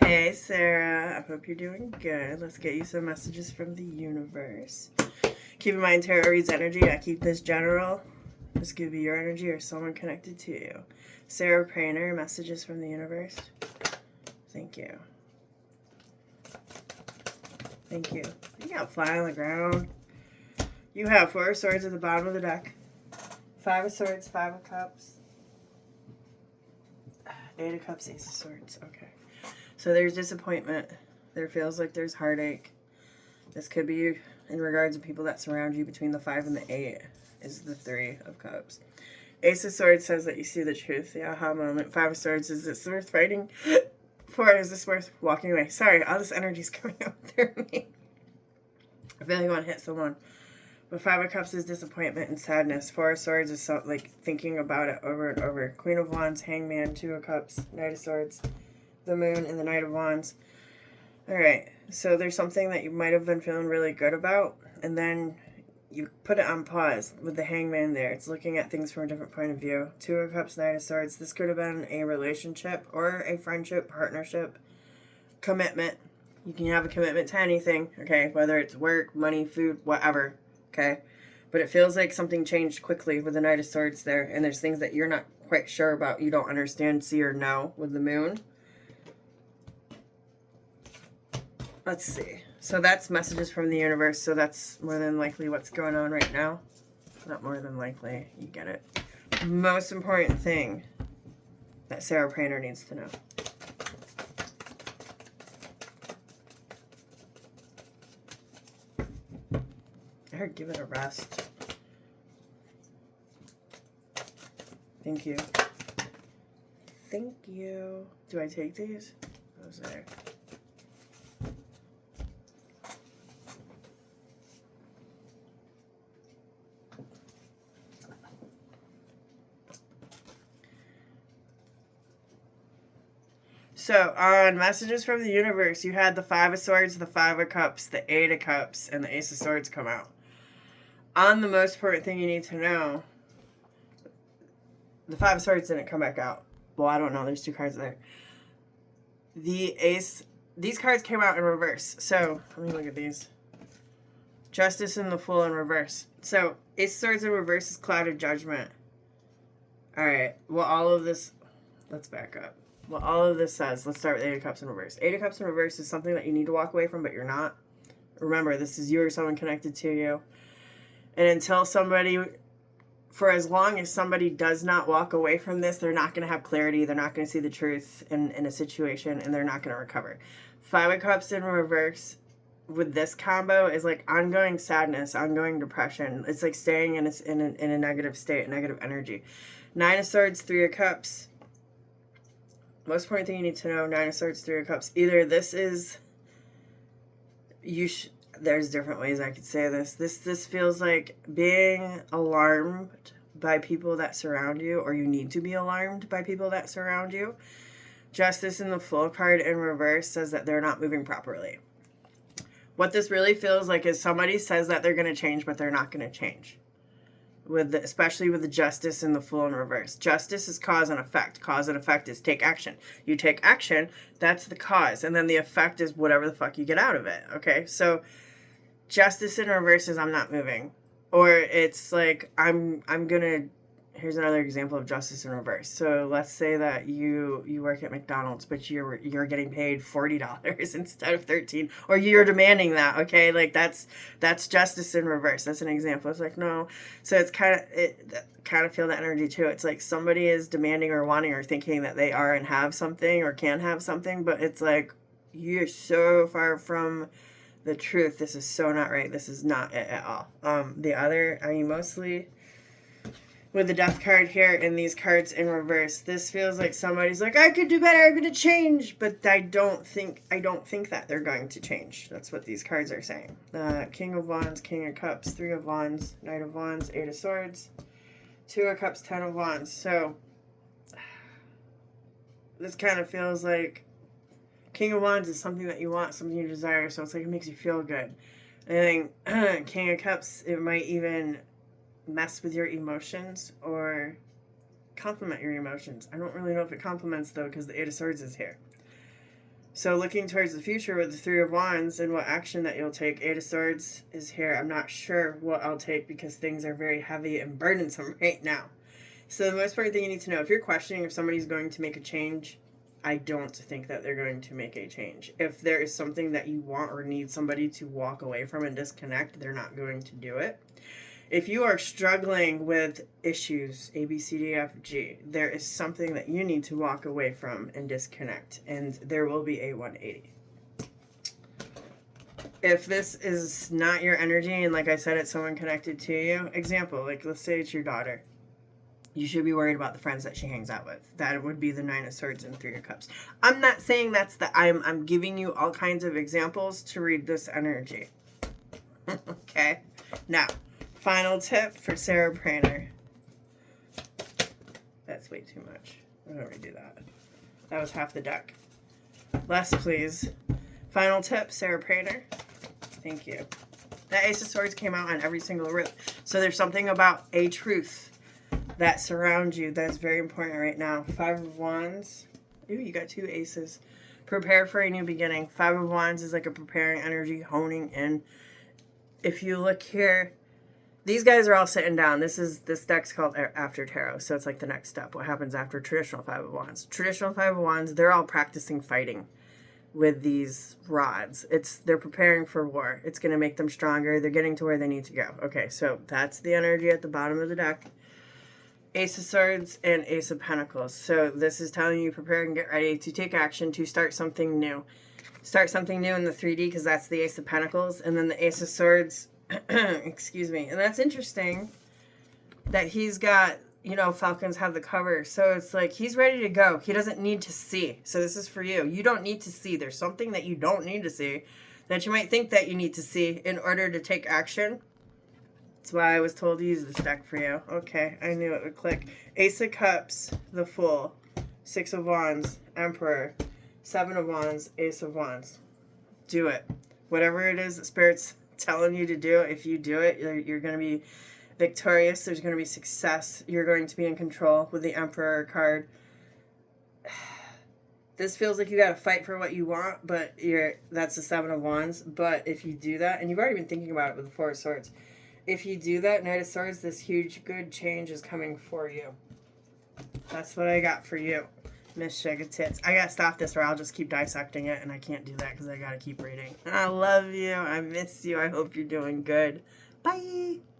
Hey Sarah, I hope you're doing good. Let's get you some messages from the universe. Keep in mind, tarot reads energy. I keep this general. This could be your energy or someone connected to you. Sarah Prainer, messages from the universe. Thank you. Thank you. You got fly on the ground. You have 4 of Swords at the bottom of the deck. 5 of Swords, 5 of Cups. 8 of Cups, Ace of Swords. Okay. So there's disappointment. There feels like there's heartache. This could be in regards to people that surround you. Between the 5 and the 8 is the 3 of Cups. Ace of Swords says that you see the truth. The aha moment. 5 of Swords, is this worth fighting for? Is this worth walking away? Sorry, all this energy is coming out through me. I feel like I want to hit someone. But 5 of Cups is disappointment and sadness. 4 of Swords is so, like thinking about it over and over. Queen of Wands, Hangman, 2 of Cups, Knight of Swords, the Moon, and the Knight of Wands. Alright, so there's something that you might have been feeling really good about, and then you put it on pause with the Hangman there. It's looking at things from a different point of view. 2 of Cups, Knight of Swords. This could have been a relationship or a friendship, partnership, commitment. You can have a commitment to anything, okay? Whether it's work, money, food, whatever, okay? But it feels like something changed quickly with the Knight of Swords there, and there's things that you're not quite sure about, you don't understand, see, or know with the Moon. Let's see. So that's messages from the universe. So that's more than likely what's going on right now. Not more than likely. You get it. Most important thing that Sarah Prainer needs to know. I heard give it a rest. Thank you. Thank you. Do I take these? Those there. So, on Messages from the Universe, you had the 5 of Swords, the 5 of Cups, the 8 of Cups, and the Ace of Swords come out. On the most important thing you need to know, the 5 of Swords didn't come back out. Well, I don't know. There's 2 cards there. The Ace... These cards came out in reverse. So, let me look at these. Justice and the Fool in reverse. So, Ace of Swords in reverse is Cloud of Judgment. Alright. Well, all of this... Let's back up. Well, all of this says, let's start with 8 of Cups in reverse. 8 of Cups in reverse is something that you need to walk away from, but you're not. Remember, this is you or someone connected to you. And until somebody, for as long as somebody does not walk away from this, they're not going to have clarity. They're not going to see the truth in a situation, and they're not going to recover. 5 of Cups in reverse with this combo is like ongoing sadness, ongoing depression. It's like staying in a negative state, a negative energy. 9 of Swords, 3 of Cups. Most important thing you need to know, 9 of Swords, 3 of Cups. Either this is, there's different ways I could say this. This feels like being alarmed by people that surround you, or you need to be alarmed by people that surround you. Justice in the Fool card in reverse says that they're not moving properly. What this really feels like is somebody says that they're going to change, but they're not going to change. Especially with the Justice and the Fool in reverse. Justice is cause and effect. Cause and effect is take action. You take action, that's the cause. And then the effect is whatever the fuck you get out of it. Okay? So, Justice in reverse is I'm not moving. Or it's like, I'm gonna... Here's another example of Justice in reverse. So, let's say that you work at McDonald's, but you're getting paid $40 instead of $13. Or you're demanding that, okay? Like, that's Justice in reverse. That's an example. It's like, no. So, it's kind of feel the energy, too. It's like somebody is demanding or wanting or thinking that they are and have something or can have something, but it's like, you're so far from the truth. This is so not right. This is not it at all. Mostly... with the Death card here and these cards in reverse, this feels like somebody's like, I could do better, I'm going to change, but I don't think that they're going to change. That's what these cards are saying. King of Wands, King of Cups, 3 of Wands, Knight of Wands, 8 of Swords, 2 of Cups, 10 of Wands. So, this kind of feels like King of Wands is something that you want, something you desire, so it's like it makes you feel good. I think King of Cups, it might even mess with your emotions or complement your emotions. I don't really know if it complements, though, because the 8 of Swords is here. So looking towards the future with the Three of Wands and what action that you'll take. Eight of Swords is here. I'm not sure what I'll take because things are very heavy and burdensome right now. So the most important thing you need to know, if you're questioning if somebody's going to make a change, I don't think that they're going to make a change. If there is something that you want or need somebody to walk away from and disconnect, they're not going to do it. If you are struggling with issues, A, B, C, D, F, G, there is something that you need to walk away from and disconnect, and there will be a 180. If this is not your energy, and like I said, it's someone connected to you, example, like let's say it's your daughter. You should be worried about the friends that she hangs out with. That would be the Nine of Swords and Three of Cups. I'm not saying that's the... I'm giving you all kinds of examples to read this energy. Okay? Now, final tip for Sarah Prainer. That's way too much. I'm going to redo that. That was half the deck. Less, please. Final tip, Sarah Prainer. Thank you. That Ace of Swords came out on every single root. So there's something about a truth that surrounds you that's very important right now. Five of Wands. Ooh, you got two aces. Prepare for a new beginning. Five of Wands is like a preparing energy, honing in. If you look here, these guys are all sitting down. This deck's called After Tarot, so it's like the next step. What happens after traditional Five of Wands? Traditional Five of Wands, they're all practicing fighting with these rods. They're preparing for war. It's going to make them stronger. They're getting to where they need to go. Okay, so that's the energy at the bottom of the deck. Ace of Swords and Ace of Pentacles. So this is telling you prepare and get ready to take action to start something new. Start something new in the 3D because that's the Ace of Pentacles. And then the Ace of Swords, excuse me. And that's interesting that he's got, you know, falcons have the cover. So it's like he's ready to go. He doesn't need to see. So this is for you. You don't need to see. There's something that you don't need to see that you might think that you need to see in order to take action. That's why I was told to use this deck for you. Okay, I knew it would click. Ace of Cups, the Fool. Six of Wands, Emperor. Seven of Wands, Ace of Wands. Do it. Whatever it is that Spirit's telling you to do, if you do it, you're going to be victorious. There's going to be success. You're going to be in control with the Emperor card. This feels like you got to fight for what you want, but that's the Seven of Wands. But if you do that, and you've already been thinking about it with the Four of Swords, if you do that, Knight of Swords, this huge good change is coming for you. That's what I got for you, Miss Sugar Tits. I got to stop this or I'll just keep dissecting it, and I can't do that because I got to keep reading. I love you. I miss you. I hope you're doing good. Bye.